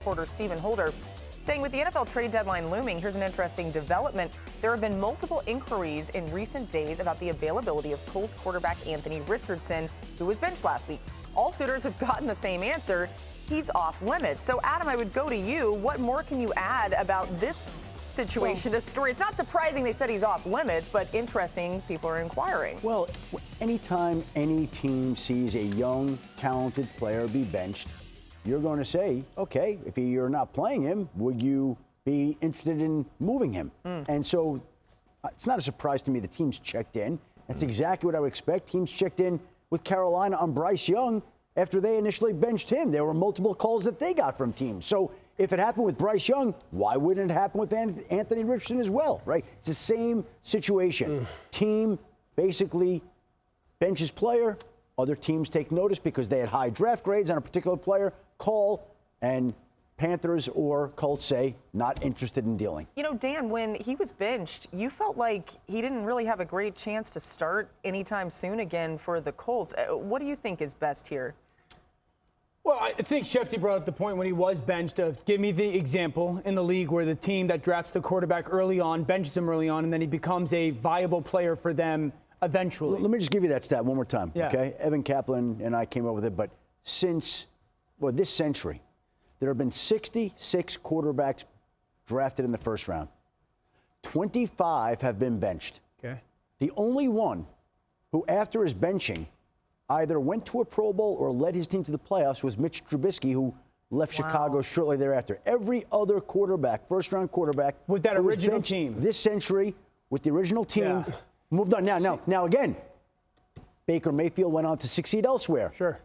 Reporter Stephen Holder saying with the NFL trade deadline looming, here's an interesting development. There have been multiple inquiries in recent days about the availability of Colts quarterback Anthony Richardson, who was benched last week. All suitors have gotten the same answer. He's off limits. So, Adam, I would go to you. What more can you add about this situation, this story? It's not surprising they said he's off limits, but interesting people are inquiring. Well, anytime any team sees a young, talented player be benched, you're going to say, okay, if you're not playing him, would you be interested in moving him? And so it's not a surprise to me the teams checked in. That's exactly what I would expect. Teams checked in with Carolina on Bryce Young after they initially benched him. There were multiple calls that they got from teams. So if it happened with Bryce Young, why wouldn't it happen with Anthony Richardson as well, right? It's the same situation. Team basically benches player. Other teams take notice because they had high draft grades on a particular player, call, and Panthers or Colts say not interested in dealing. You know, Dan, when he was benched, you felt like he didn't really have a great chance to start anytime soon again for the Colts. What do you think is best here? Well, I think Schefter brought up the point when he was benched of give me the example in the league where the team that drafts the quarterback early on, benches him early on, and then he becomes a viable player for them eventually. Let me just give you that stat one more time, yeah. Okay? Evan Kaplan and I came up with it, but since this century, there have been 66 quarterbacks drafted in the first round. 25 have been benched. Okay. The only one who, after his benching, either went to a Pro Bowl or led his team to the playoffs was Mitch Trubisky, who left Chicago shortly thereafter. Every other quarterback, first-round quarterback, with that original team this century, with the original team, moved on. Now again, Baker Mayfield went on to succeed elsewhere. Sure.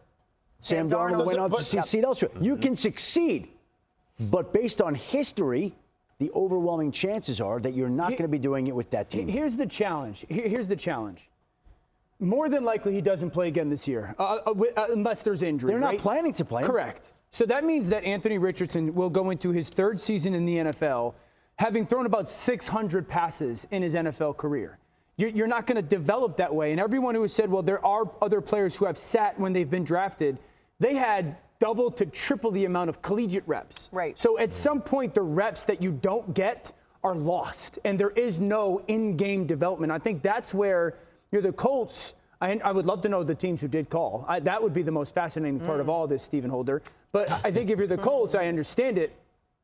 Sam Darnold went on to succeed elsewhere. You can succeed, but based on history, the overwhelming chances are that you're not going to be doing it with that team. Here's the challenge. Here's the challenge. More than likely, he doesn't play again this year, unless there's injury. They're not planning to play him. Correct. So that means that Anthony Richardson will go into his third season in the NFL, having thrown about 600 passes in his NFL career. You're not going to develop that way. And everyone who has said, well, there are other players who have sat when they've been drafted, they had double to triple the amount of collegiate reps. Right. So at some point, the reps that you don't get are lost, and there is no in-game development. I think that's where the Colts, I would love to know the teams who did call. That would be the most fascinating part of all this, Stephen Holder. But I think if you're the Colts, I understand it.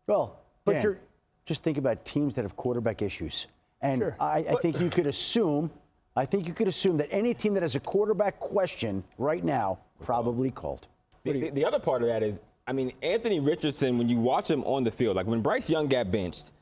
Well, but Dan, just think about teams that have quarterback issues. And sure. I think you could assume that any team that has a quarterback question right now probably called. The other part of that is, I mean, Anthony Richardson, when you watch him on the field, like when Bryce Young got benched,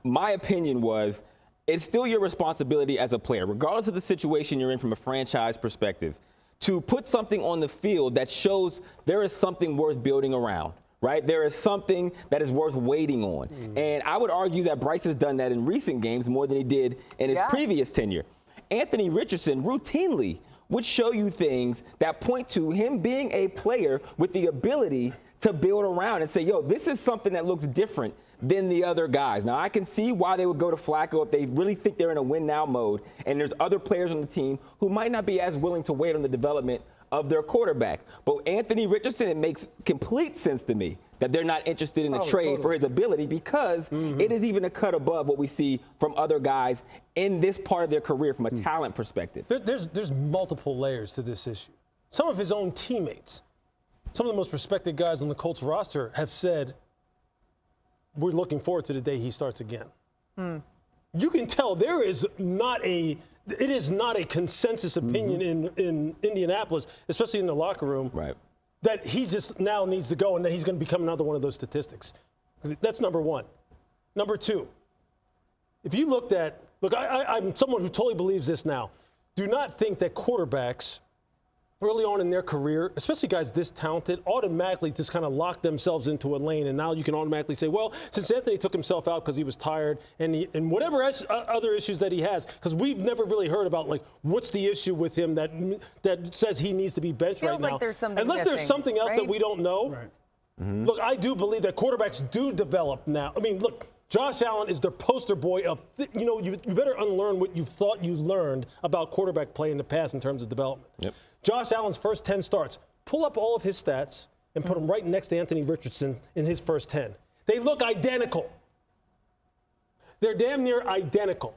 my opinion was it's still your responsibility as a player, regardless of the situation you're in from a franchise perspective, to put something on the field that shows there is something worth building around. Right? There is something that is worth waiting on. And I would argue that Bryce has done that in recent games more than he did in his previous tenure. Anthony Richardson routinely would show you things that point to him being a player with the ability to build around and say, yo, this is something that looks different than the other guys. Now, I can see why they would go to Flacco if they really think they're in a win-now mode, and there's other players on the team who might not be as willing to wait on the development of their quarterback. But Anthony Richardson, it makes complete sense to me that they're not interested in a trade for his ability because it is even a cut above what we see from other guys in this part of their career from a talent perspective. There's multiple layers to this issue. Some of his own teammates, some of the most respected guys on the Colts roster have said, we're looking forward to the day he starts again. You can tell it is not a consensus opinion in Indianapolis, especially in the locker room, that he just now needs to go and that he's going to become another one of those statistics. That's number one. Number two, if you look, I'm someone who totally believes this now. Do not think that quarterbacks early on in their career, especially guys this talented, automatically just kind of lock themselves into a lane. And now you can automatically say, well, since Anthony took himself out because he was tired and whatever other issues that he has, because we've never really heard about, like, what's the issue with him that says he needs to be benched right now. Feels like there's something Unless missing, there's something else that we don't know. Right. Look, I do believe that quarterbacks do develop now. I mean, look, Josh Allen is the poster boy of, you better unlearn what you thought you learned about quarterback play in the past in terms of development. Yep. Josh Allen's first 10 starts. Pull up all of his stats and put him right next to Anthony Richardson in his first 10. They look identical. They're damn near identical.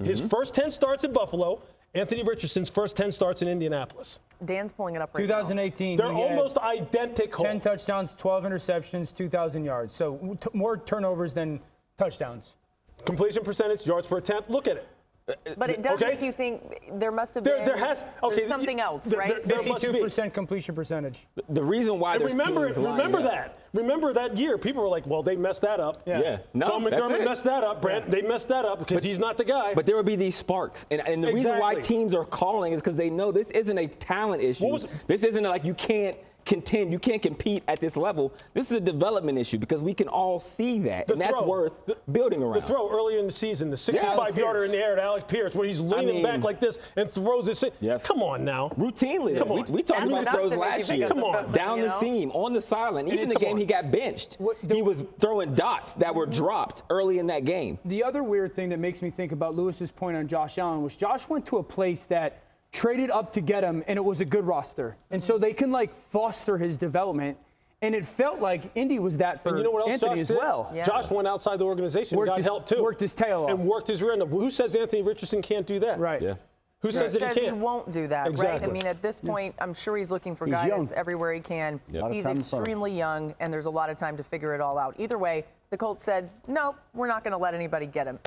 His first 10 starts in Buffalo. Anthony Richardson's first 10 starts in Indianapolis. Dan's pulling it up right 2018. They're he had almost identical. 10 touchdowns, 12 interceptions, 2,000 yards. So more turnovers than touchdowns. Completion percentage, yards per attempt. Look at it. But it does Okay. make you think there must have been there's something else, right? There must be. 52% completion percentage. The reason why And there's remember teams lining up- Remember that year. People were like, well, they messed that up. Yeah. No, Sean that's McDermott it. messed that up, Brent. They messed that up because he's not the guy. But there will be these sparks. And the reason why Exactly. teams are calling is because they know this isn't a talent issue. This isn't like you can't contend, you can't compete at this level. This is a development issue because we can all see that. And that's worth building around. The throw earlier in the season, the 65-yarder in the air to Alec Pierce, where he's leaning back like this and throws it. Yes. Come on now. Routinely. Come on. We talked That's about enough throws to make you last think year. of the Come on. first Down one, the you know? seam, on the sideline. Even the come game on. he got benched, he was throwing dots that were dropped early in that game. The other weird thing that makes me think about Lewis's point on Josh Allen was Josh went to a place that traded up to get him, and it was a good roster. And so they can, like, foster his development. And it felt like Indy was that for And you know what else Anthony Josh as did? well. Yeah. Josh went outside the organization and got help too. Worked his tail off. And worked his rear end up. Who says Anthony Richardson can't do that? Right. Yeah. Who says that says he he can't? won't do that, right? Exactly. I mean, at this point, I'm sure he's looking for He's guidance young. everywhere he can. Lot of He's time in front of him. extremely young, and there's a lot of time to figure it all out. Either way, the Colts said, no, we're not going to let anybody get him.